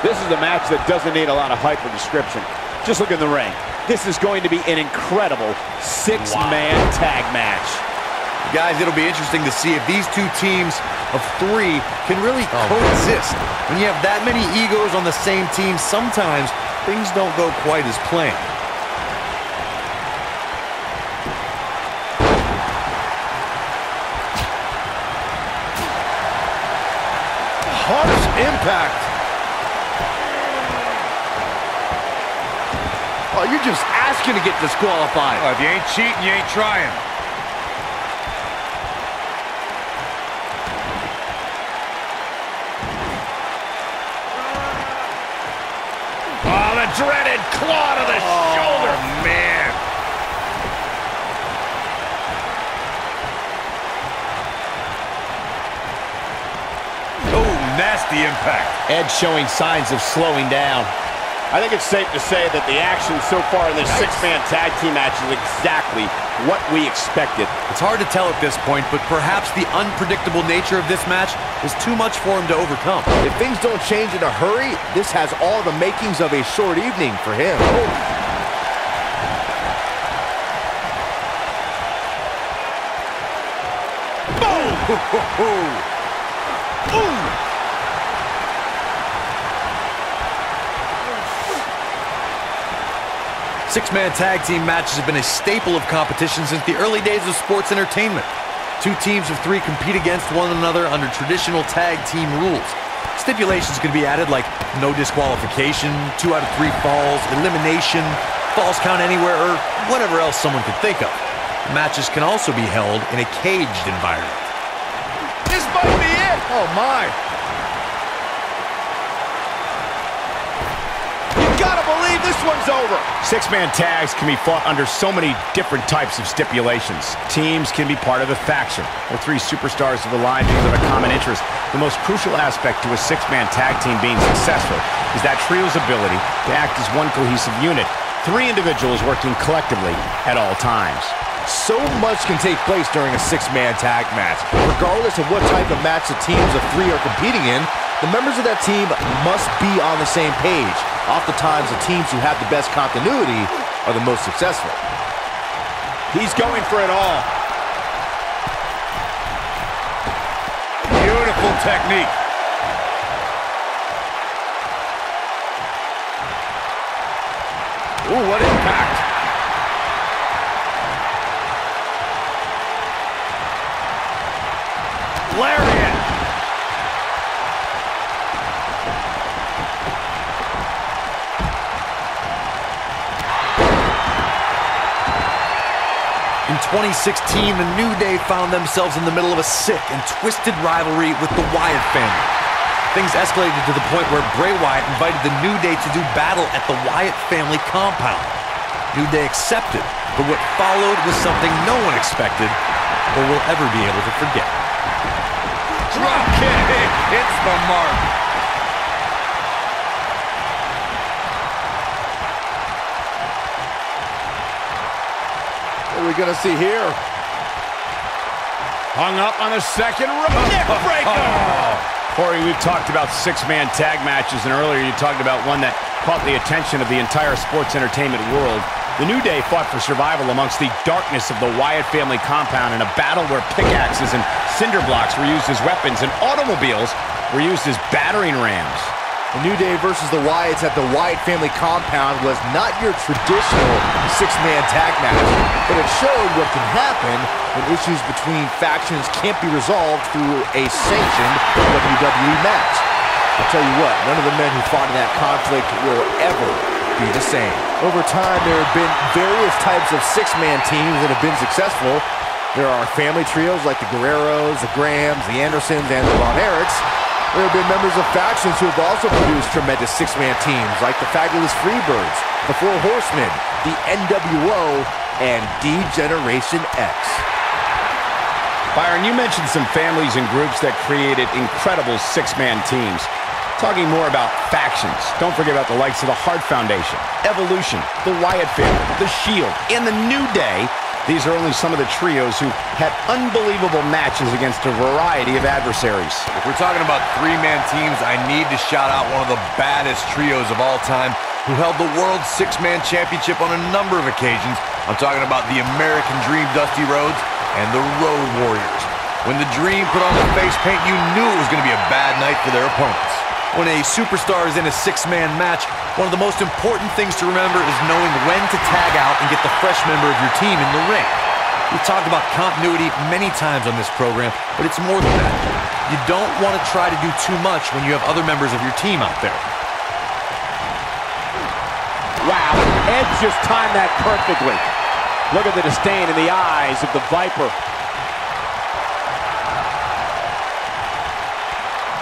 This is a match that doesn't need a lot of hype or description. Just look in the ring. This is going to be an incredible six-man tag match. Guys, it'll be interesting to see if these two teams of three can really coexist. When you have that many egos on the same team, sometimes things don't go quite as planned. Harsh impact. Oh, you're just asking to get disqualified. Well, if you ain't cheating, you ain't trying. Oh, the dreaded claw to the shoulder. Man. Oh, nasty impact. Edge showing signs of slowing down. I think it's safe to say that the action so far in this six-man tag team match is exactly what we expected. It's hard to tell at this point, but perhaps the unpredictable nature of this match is too much for him to overcome. If things don't change in a hurry, this has all the makings of a short evening for him. Boom! Ooh! Six-man tag team matches have been a staple of competition since the early days of sports entertainment. Two teams of three compete against one another under traditional tag team rules. Stipulations can be added like no disqualification, 2 out of 3 falls, elimination, falls count anywhere, or whatever else someone could think of. Matches can also be held in a caged environment. This might be it. Oh, my. Gotta believe this one's over. Six-man tags can be fought under so many different types of stipulations. Teams can be part of a faction, or 3 superstars of the line because of a common interest. The most crucial aspect to a six-man tag team being successful is that trio's ability to act as one cohesive unit. 3 individuals working collectively at all times. So much can take place during a six-man tag match. Regardless of what type of match the teams of 3 are competing in, the members of that team must be on the same page. Oftentimes, the teams who have the best continuity are the most successful. He's going for it all. Beautiful technique. Ooh, what impact. Lariat. In 2016, the New Day found themselves in the middle of a sick and twisted rivalry with the Wyatt family. Things escalated to the point where Bray Wyatt invited the New Day to do battle at the Wyatt family compound. New Day accepted, but what followed was something no one expected or will ever be able to forget. Drop kick hits the mark. What are we gonna see here? Hung up on the second rope. Neck breaker! Corey, we've talked about six-man tag matches, and earlier you talked about one that caught the attention of the entire sports entertainment world. The New Day fought for survival amongst the darkness of the Wyatt family compound in a battle where pickaxes and cinder blocks were used as weapons and automobiles were used as battering rams. The New Day versus the Wyatts at the Wyatt family compound was not your traditional six-man tag match, but it showed what can happen when issues between factions can't be resolved through a sanctioned WWE match. I'll tell you what, none of the men who fought in that conflict will ever be the same. Over time, there have been various types of six-man teams that have been successful. There are family trios like the Guerreros, the Grahams, the Andersons, and the Von Erichs. There have been members of factions who have also produced tremendous six-man teams like the Fabulous Freebirds, the Four Horsemen, the NWO, and D-Generation X. Byron, you mentioned some families and groups that created incredible six-man teams. Talking more about factions, don't forget about the likes of the Hart Foundation, Evolution, the Wyatt family, the Shield, and the New Day. These are only some of the trios who had unbelievable matches against a variety of adversaries. If we're talking about three-man teams, I need to shout out one of the baddest trios of all time who held the World Six-Man Championship on a number of occasions. I'm talking about the American Dream Dusty Rhodes and the Road Warriors. When the Dream put on the face paint, you knew it was going to be a bad night for their opponents. When a superstar is in a six-man match, one of the most important things to remember is knowing when to tag out and get the fresh member of your team in the ring. We've talked about continuity many times on this program, but it's more than that. You don't want to try to do too much when you have other members of your team out there. Wow, Edge just timed that perfectly. Look at the disdain in the eyes of the Viper.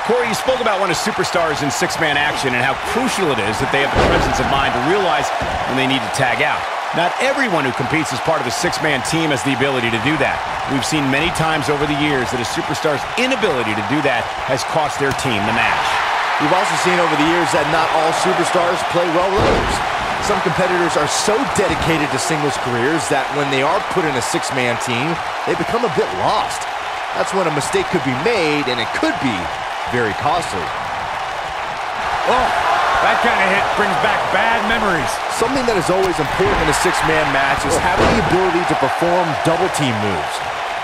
Corey, you spoke about one of superstars in six-man action and how crucial it is that they have the presence of mind to realize when they need to tag out. Not everyone who competes as part of a six-man team has the ability to do that. We've seen many times over the years that a superstar's inability to do that has cost their team the match. We've also seen over the years that not all superstars play well with others. Some competitors are so dedicated to singles careers that when they are put in a six-man team, they become a bit lost. That's when a mistake could be made, and it could be very costly. Oh, that kind of hit brings back bad memories. Something that is always important in a six-man match is having the ability to perform double-team moves.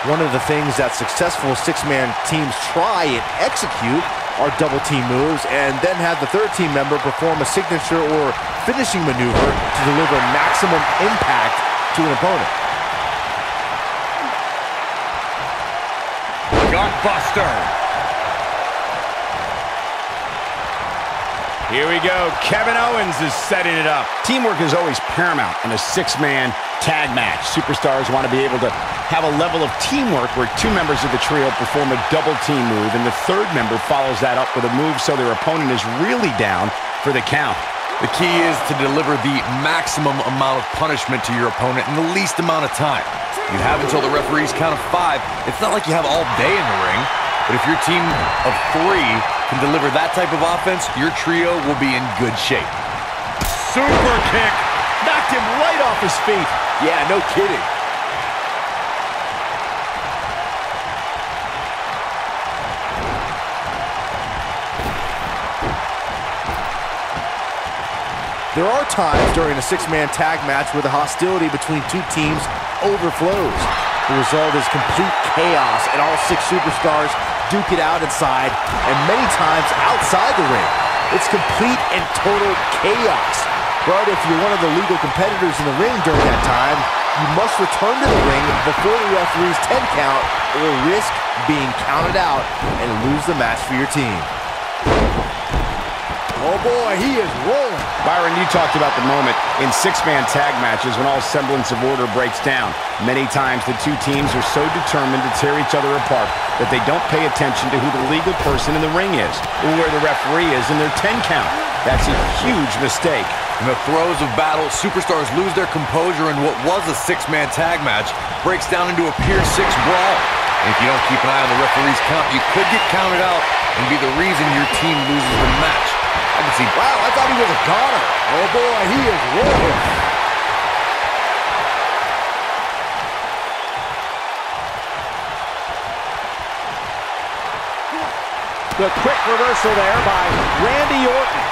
One of the things that successful six-man teams try and execute are double-team moves, and then have the third team member perform a signature or finishing maneuver to deliver maximum impact to an opponent. Gutbuster. Here we go. Kevin Owens is setting it up. Teamwork is always paramount in a six-man tag match. Superstars want to be able to have a level of teamwork where two members of the trio perform a double team move, and the third member follows that up with a move so their opponent is really down for the count. The key is to deliver the maximum amount of punishment to your opponent in the least amount of time. You have until the referee's count of 5. It's not like you have all day in the ring. But if your team of 3 can deliver that type of offense, your trio will be in good shape. Super kick. Knocked him right off his feet. Yeah, no kidding. There are times during a six-man tag match where the hostility between two teams overflows. The result is complete chaos, and all 6 superstars duke it out inside, and many times outside the ring. It's complete and total chaos. But if you're one of the legal competitors in the ring during that time, you must return to the ring before the referee's 10 count or risk being counted out and lose the match for your team. Oh boy, he is rolling. Byron, you talked about the moment in six-man tag matches when all semblance of order breaks down. Many times the two teams are so determined to tear each other apart that they don't pay attention to who the legal person in the ring is or where the referee is in their 10 count. That's a huge mistake. In the throes of battle, superstars lose their composure, and what was a six-man tag match breaks down into a Pier 6 brawl. And if you don't keep an eye on the referee's count, you could get counted out and be the reason your team loses the match. I can see. Wow, I thought he was a goner. Oh boy, he is rolling. The quick reversal there by Randy Orton.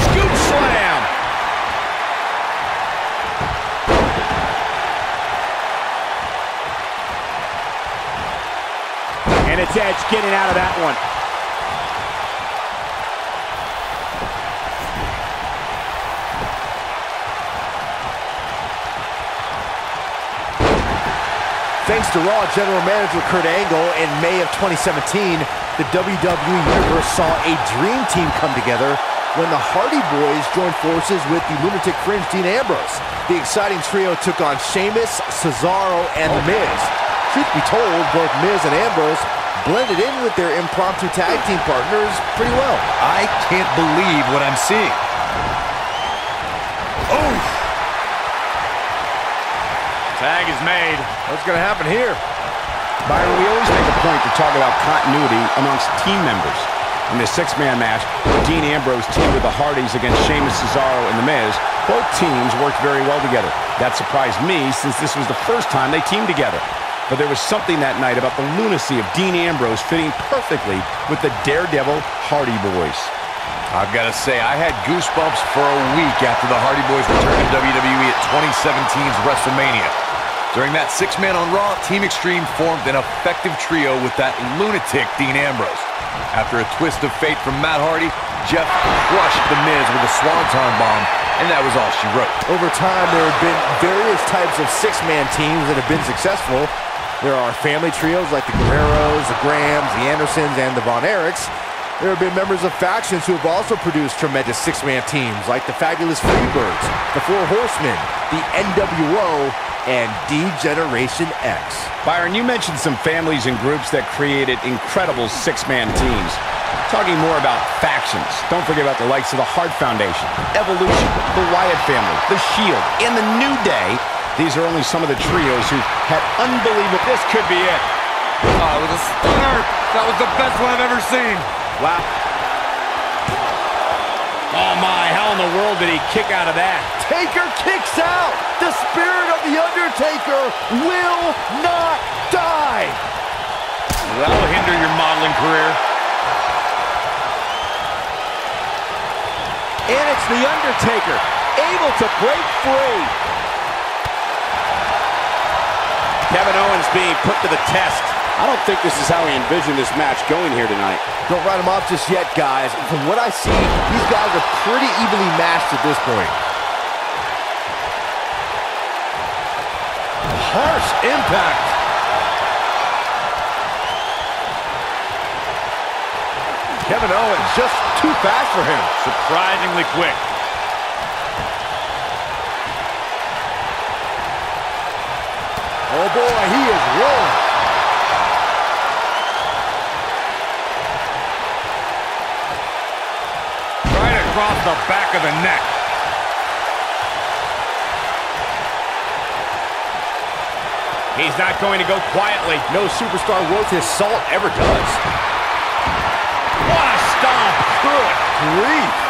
Scoop slam. And it's Edge getting out of that one. Thanks to Raw General Manager Kurt Angle, in May of 2017, the WWE Universe saw a dream team come together when the Hardy Boys joined forces with the Lunatic Fringe Dean Ambrose. The exciting trio took on Sheamus, Cesaro, and The Miz. Truth be told, both Miz and Ambrose blended in with their impromptu tag team partners pretty well. I can't believe what I'm seeing. Oh! Tag is made. What's going to happen here? Byron, we always make a point to talk about continuity amongst team members. In the six-man match, Dean Ambrose teamed with the Hardys against Sheamus, Cesaro, and The Miz. Both teams worked very well together. That surprised me since this was the first time they teamed together. But there was something that night about the lunacy of Dean Ambrose fitting perfectly with the Daredevil Hardy Boys. I've got to say, I had goosebumps for a week after the Hardy Boys returned to WWE at 2017's WrestleMania. During that six-man on Raw, Team Extreme formed an effective trio with that lunatic Dean Ambrose. After a twist of fate from Matt Hardy, Jeff crushed The Miz with a swanton bomb, and that was all she wrote. Over time, there have been various types of six-man teams that have been successful. There are family trios like the Guerreros, the Grahams, the Andersons, and the Von Erichs. There have been members of factions who have also produced tremendous six-man teams like the Fabulous Freebirds, the Four Horsemen, the NWO, and D-Generation X. Byron, you mentioned some families and groups that created incredible six-man teams. Talking more about factions, don't forget about the likes of the Hart Foundation, Evolution, the Wyatt family, the Shield, and the New Day. These are only some of the trios who had unbelievable... This could be it. Oh, it was a stunner. That was the best one I've ever seen. Wow. Oh my, how in the world did he kick out of that? Taker kicks out! The spirit of the Undertaker will not die! That'll hinder your modeling career. And it's the Undertaker, able to break free. Kevin Owens being put to the test. I don't think this is how he envisioned this match going here tonight. Don't write him off just yet, guys. From what I see, these guys are pretty evenly matched at this point. Harsh impact. Kevin Owens just too fast for him. Surprisingly quick. Oh boy, he is rolling. Right across the back of the neck. He's not going to go quietly. No superstar worth his salt ever does. What a stomp. Good grief.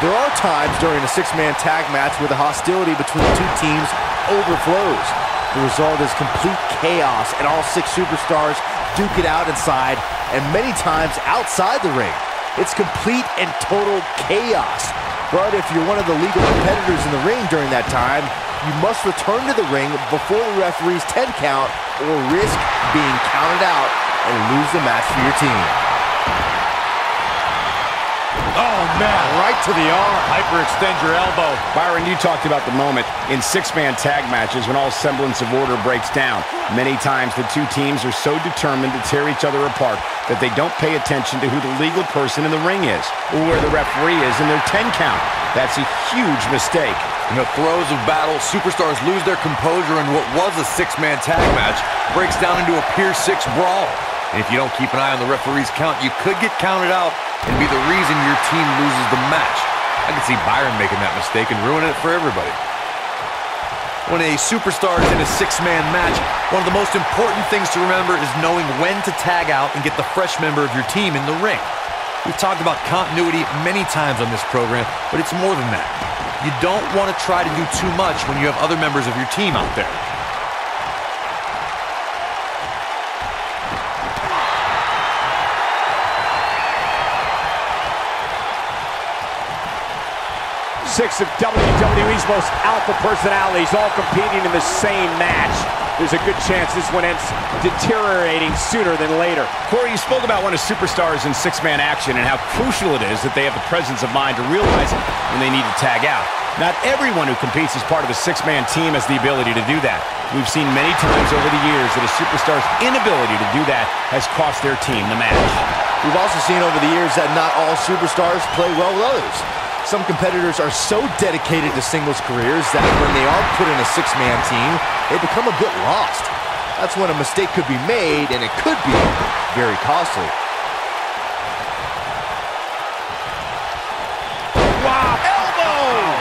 There are times during a six-man tag match where the hostility between the two teams overflows. The result is complete chaos, and all six superstars duke it out inside, and many times outside the ring. It's complete and total chaos. But if you're one of the legal competitors in the ring during that time, you must return to the ring before the referee's 10 count or risk being counted out and lose the match for your team. Oh, man. Right to the arm. Hyperextend your elbow. Byron, you talked about the moment in six-man tag matches when all semblance of order breaks down. Many times the two teams are so determined to tear each other apart that they don't pay attention to who the legal person in the ring is or where the referee is in their 10 count. That's a huge mistake. In the throes of battle, superstars lose their composure, and what was a six-man tag match breaks down into a Pier 6 brawl. And if you don't keep an eye on the referee's count, you could get counted out and be the reason your team loses the match. I could see Byron making that mistake and ruining it for everybody. When a superstar is in a six-man match, one of the most important things to remember is knowing when to tag out and get the fresh member of your team in the ring. We've talked about continuity many times on this program, but it's more than that. You don't want to try to do too much when you have other members of your team out there. Six of WWE's most alpha personalities all competing in the same match. There's a good chance this one ends deteriorating sooner than later. Corey, you spoke about one of superstars in six-man action and how crucial it is that they have the presence of mind to realize it when they need to tag out. Not everyone who competes as part of a six-man team has the ability to do that. We've seen many times over the years that a superstar's inability to do that has cost their team the match. We've also seen over the years that not all superstars play well with others. Some competitors are so dedicated to singles careers that when they are put in a six-man team, they become a bit lost. That's when a mistake could be made, and it could be very costly. Wow, elbow!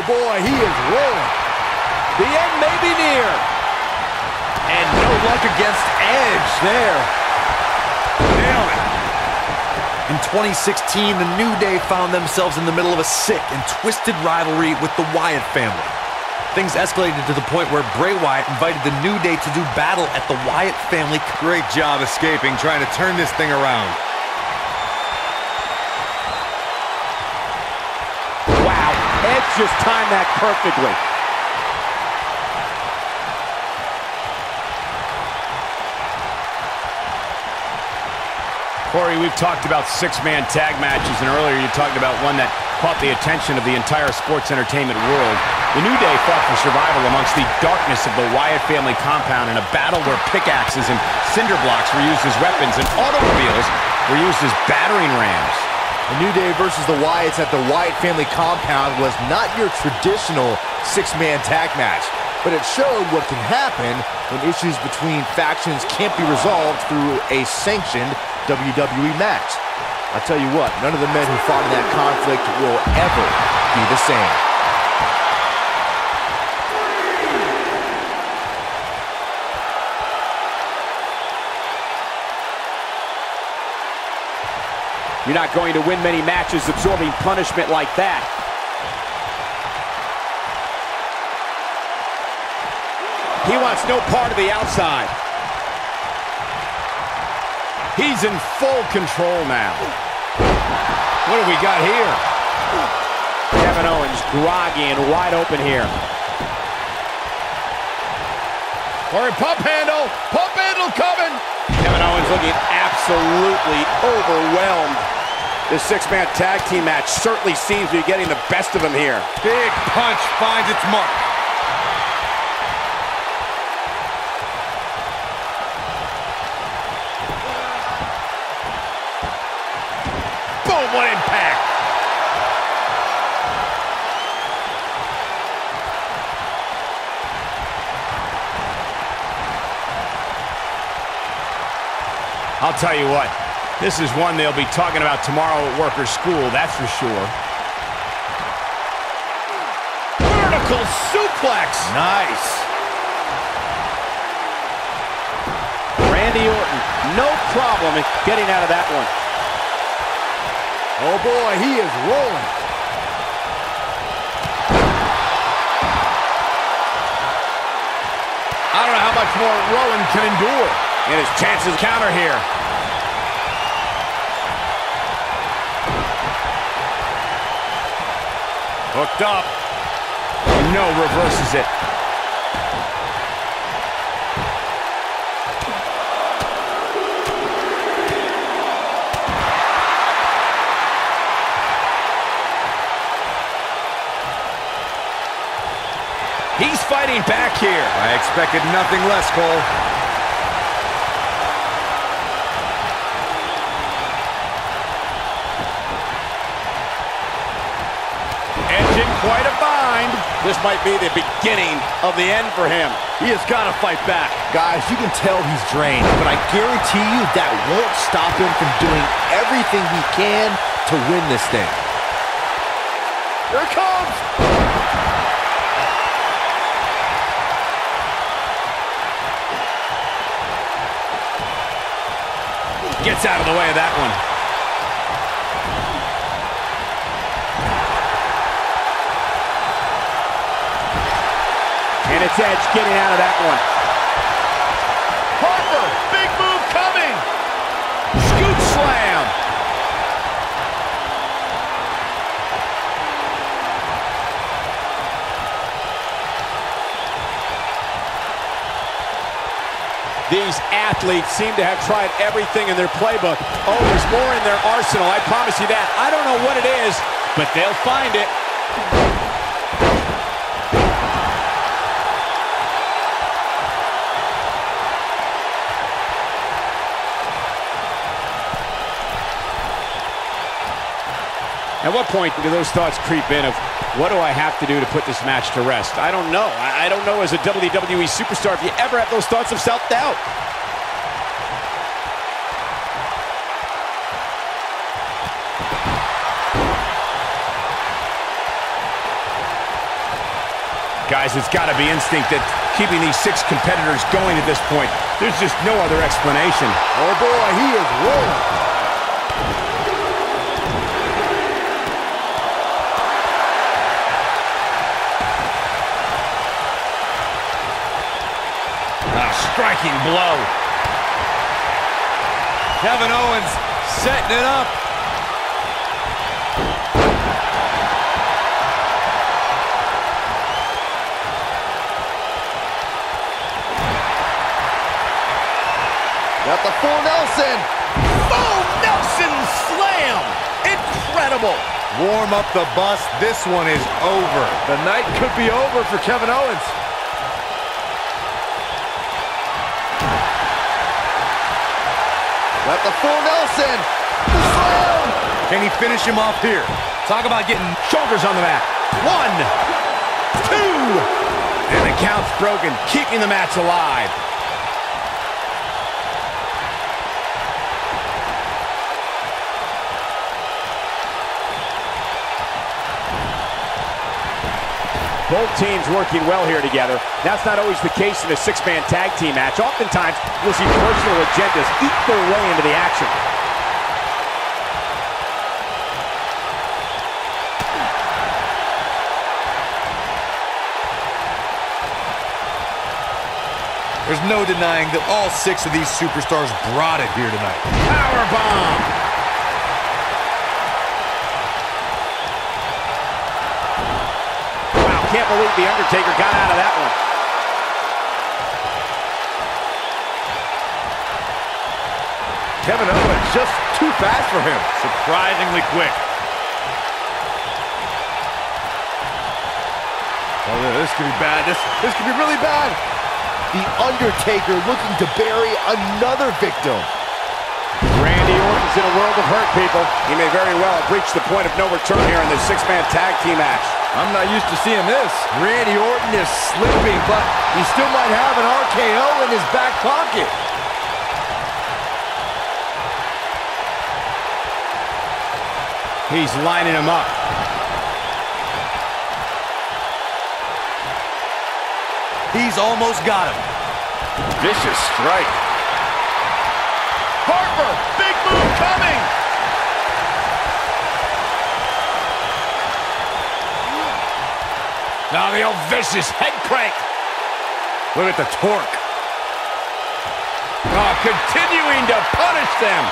Oh boy, he is rolling. The end may be near. And no luck against Edge there. Nailed it. In 2016, the New Day found themselves in the middle of a sick and twisted rivalry with the Wyatt family. Things escalated to the point where Bray Wyatt invited the New Day to do battle at the Wyatt family. Great job escaping, trying to turn this thing around. Wow, Edge just timed that perfectly. Corey, we've talked about six-man tag matches, and earlier you talked about one that caught the attention of the entire sports entertainment world. The New Day fought for survival amongst the darkness of the Wyatt family compound in a battle where pickaxes and cinder blocks were used as weapons and automobiles were used as battering rams. The New Day versus the Wyatts at the Wyatt family compound was not your traditional six-man tag match, but it showed what can happen when issues between factions can't be resolved through a sanctioned WWE match. I'll tell you what, none of the men who fought in that conflict will ever be the same. You're not going to win many matches absorbing punishment like that. He wants no part of the outside. He's in full control now. What do we got here? Kevin Owens groggy and wide open here. Corey, pump handle coming. Kevin Owens looking absolutely overwhelmed. This six-man tag team match certainly seems to be getting the best of him here. Big punch finds its mark. Boom, what impact. I'll tell you what, this is one they'll be talking about tomorrow at workers' school, that's for sure. Vertical suplex. Nice. Randy Orton, no problem in getting out of that one. Oh boy, he is rolling. I don't know how much more Rowan can endure. And his chances counter here. Hooked up. No, reverses it. He's fighting back here. I expected nothing less, Cole. Edge in quite a bind. This might be the beginning of the end for him. He has got to fight back. Guys, you can tell he's drained, but I guarantee you that won't stop him from doing everything he can to win this thing. Here it comes. Gets out of the way of that one. And it's Edge getting out of that one. Harper, big move coming. Scoop slam. These athletes seem to have tried everything in their playbook. Oh, there's more in their arsenal, I promise you that. I don't know what it is, but they'll find it. At what point do those thoughts creep in of, what do I have to do to put this match to rest? I don't know. I don't know as a WWE superstar if you ever have those thoughts of self-doubt. Guys, it's got to be instinct that's keeping these 6 competitors going at this point. There's just no other explanation. Oh boy, he is rolling. A striking blow. Kevin Owens setting it up. Got the full Nelson. Boom! Nelson slam! Incredible! Warm up the bus. This one is over. The night could be over for Kevin Owens. Got the full Nelson. Slam! Can he finish him off here? Talk about getting Shoulders on the mat. 1, 2, and the count's broken, keeping the match alive. Both teams working well here together. That's not always the case in a 6-man tag team match. Oftentimes, you'll see personal agendas eat their way into the action. There's no denying that all 6 of these superstars brought it here tonight. Powerbomb. Wow, can't believe the Undertaker got out of that one. Kevin Owens just too fast for him. Surprisingly quick. Oh, this could be bad. This could be really bad. The Undertaker looking to bury another victim. Randy Orton's in a world of hurt, people. He may very well have reached the point of no return here in this 6-man tag team match. I'm not used to seeing this. Randy Orton is slipping, but he still might have an RKO in his back pocket. He's lining him up. He's almost got him. Vicious strike. Harper, big move coming. Now the old vicious head crank. Look at the torque. Oh, continuing to punish them.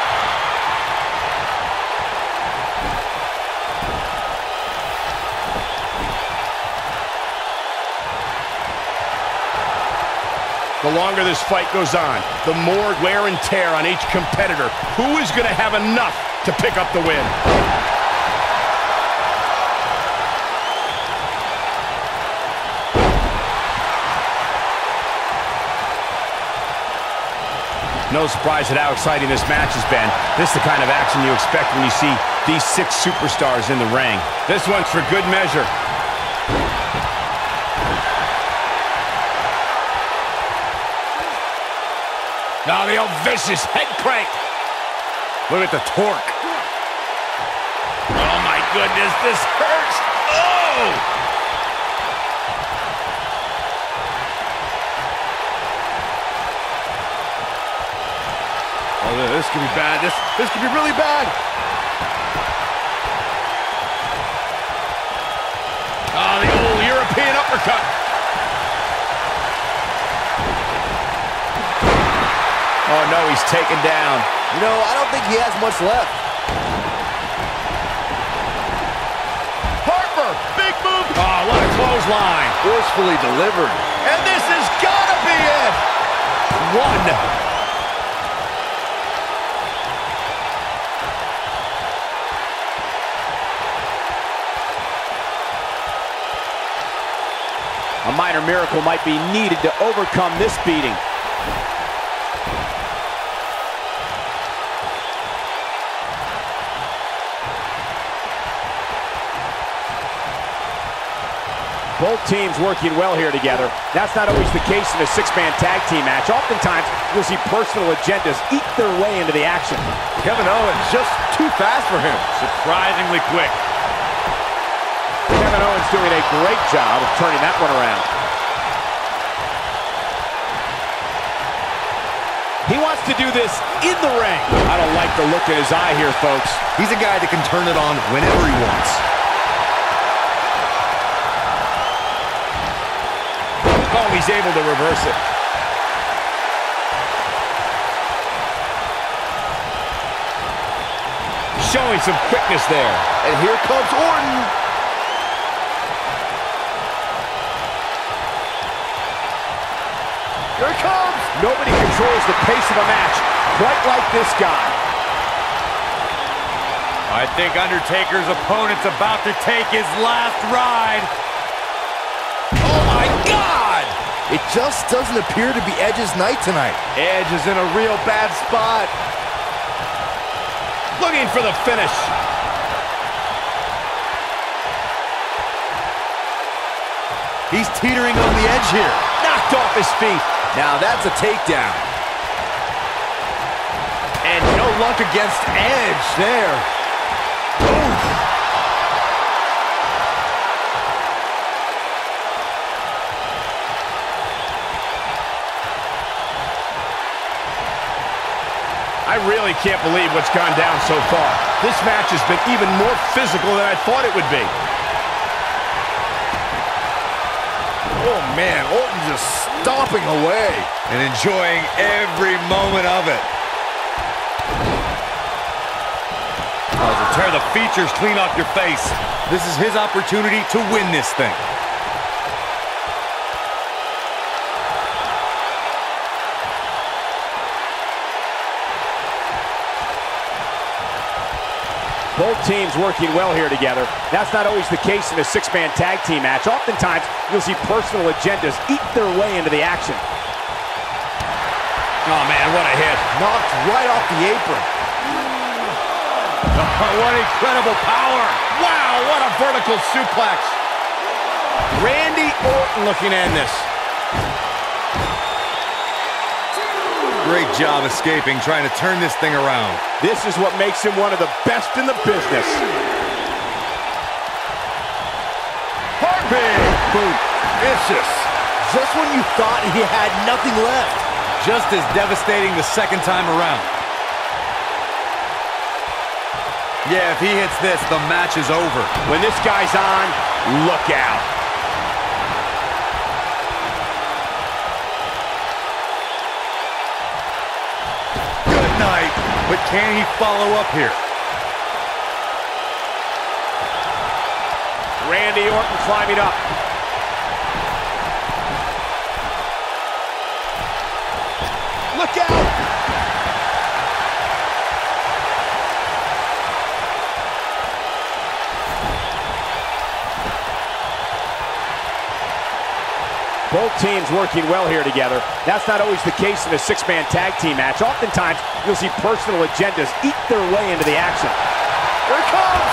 The longer this fight goes on, the more wear and tear on each competitor. Who is going to have enough to pick up the win? No surprise at how exciting this match has been. This is the kind of action you expect when you see these 6 superstars in the ring. This one's for good measure. Now the old vicious head crank. Look at the torque. Oh my goodness, this hurts. Oh! Oh, this could be bad. This could be really bad. Oh, the old European uppercut. Oh no, he's taken down. You know, I don't think he has much left. Harper, big move. Oh, what a clothesline. Forcefully delivered. And this has got to be it. 1. A minor miracle might be needed to overcome this beating. Both teams working well here together. That's not always the case in a 6-man tag team match. Oftentimes, you'll see personal agendas eat their way into the action. Kevin Owens just too fast for him. Surprisingly quick. Kevin Owens doing a great job of turning that one around. He wants to do this in the ring. I don't like the look in his eye here, folks. He's a guy that can turn it on whenever he wants. Oh, he's able to reverse it. Showing some quickness there. And here comes Orton. Here it comes. Nobody controls the pace of a match quite like this guy. I think Undertaker's opponent's about to take his last ride. Oh, my God! It just doesn't appear to be Edge's night tonight. Edge is in a real bad spot. Looking for the finish. He's teetering on the edge here. Knocked off his feet. Now that's a takedown. And no luck against Edge there. Oof. I really can't believe what's gone down so far. This match has been even more physical than I thought it would be. Oh, man, Orton just stomping away. And enjoying every moment of it. Oh, to tear the features clean off your face. This is his opportunity to win this thing. Both teams working well here together. That's not always the case in a six-man tag team match. Oftentimes, you'll see personal agendas eat their way into the action. Oh, man, what a hit. Knocked right off the apron. What incredible power. Wow, what a vertical suplex. Randy Orton looking to end this. Great job escaping, trying to turn this thing around. This is what makes him one of the best in the business. Big boot. Vicious. Just when you thought he had nothing left. Just as devastating the second time around. Yeah, if he hits this, the match is over. When this guy's on, look out. Good night, but can he follow up here? Randy Orton climbing up. Look out! Both teams working well here together. That's not always the case in a six-man tag team match. Oftentimes, you'll see personal agendas eat their way into the action. Here it comes!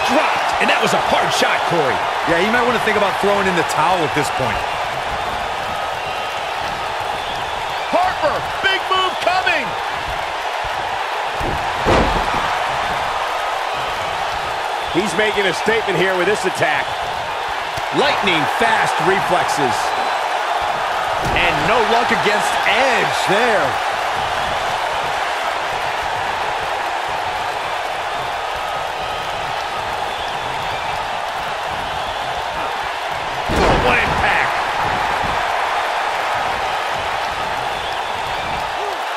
Dropped, and that was a hard shot, Corey. Yeah, you might want to think about throwing in the towel at this point. Harper, big move coming! He's making a statement here with this attack. Lightning fast reflexes. And no luck against Edge there. Oh, what impact.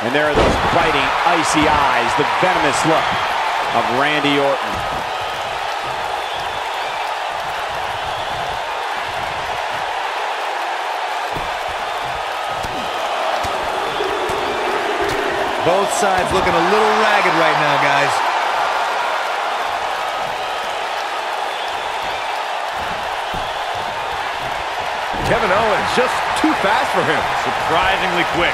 And there are those biting, icy eyes, the venomous look of Randy Orton. Both sides looking a little ragged right now, guys. Kevin Owens just too fast for him. Surprisingly quick.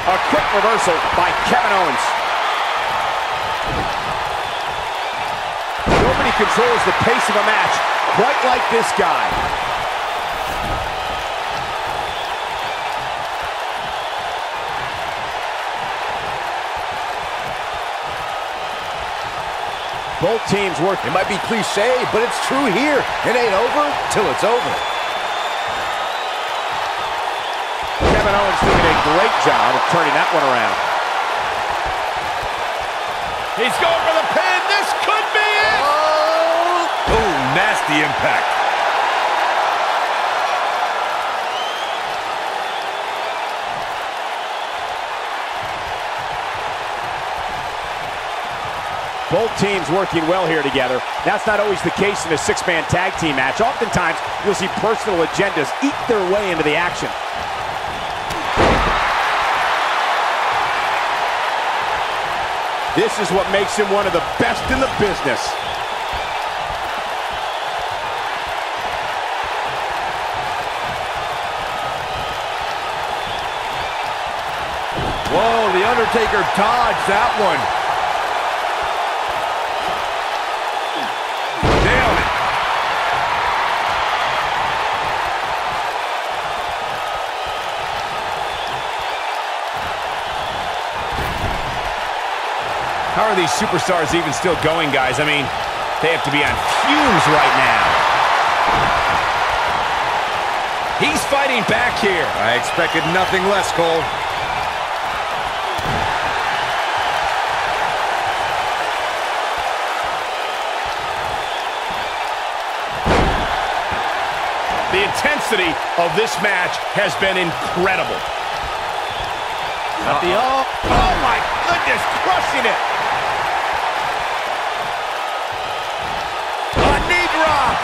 A quick reversal by Kevin Owens. Nobody controls the pace of a match quite like this guy. Both teams work. It might be cliche, but it's true here. It ain't over till it's over. Kevin Owens doing a great job of turning that one around. He's going for the pin. This could be it. Oh, nasty impact. Both teams working well here together. That's not always the case in a six-man tag team match. Oftentimes, you'll see personal agendas eat their way into the action. This is what makes him one of the best in the business. Whoa, the Undertaker dodged that one. Nailed it. How are these superstars even still going, guys? I mean, they have to be on fumes right now. He's fighting back here. I expected nothing less, Cole. The intensity of this match has been incredible. Oh my goodness, crushing it. A knee drop.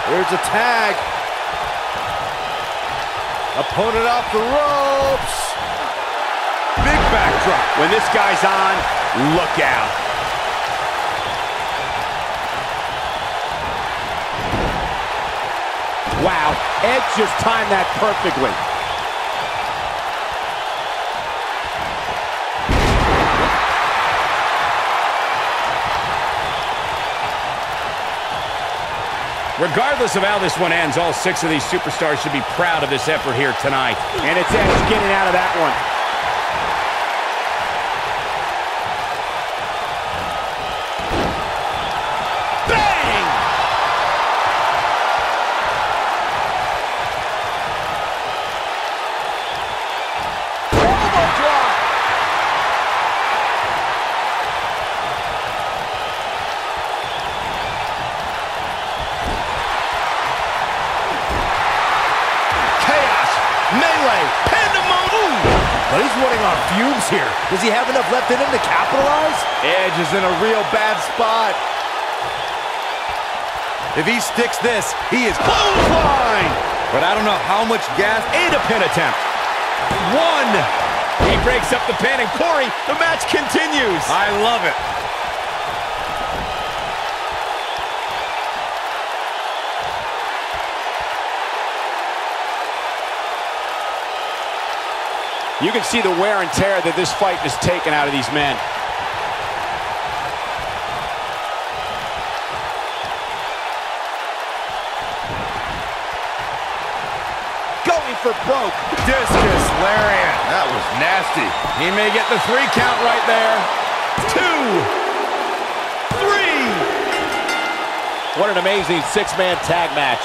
There's a tag. Opponent off the ropes. Big backdrop. When this guy's on, look out. Wow, Edge just timed that perfectly. Regardless of how this one ends, all six of these superstars should be proud of this effort here tonight. And it's Edge getting out of that one. Bang! Elbow drop. Chaos, melee, pandemonium. But he's running on fumes here. Does he have enough left in him to capitalize? Edge is in a real bad spot. If he sticks this, he is Clothesline! But I don't know how much gas. And a pin attempt. One. He breaks up the pin, and Corey, the match continues. I love it. You can see the wear and tear that this fight has taken out of these men. Going for broke. Discus lariat. That was nasty. He may get the 3 count right there. 2, 3. What an amazing six-man tag match.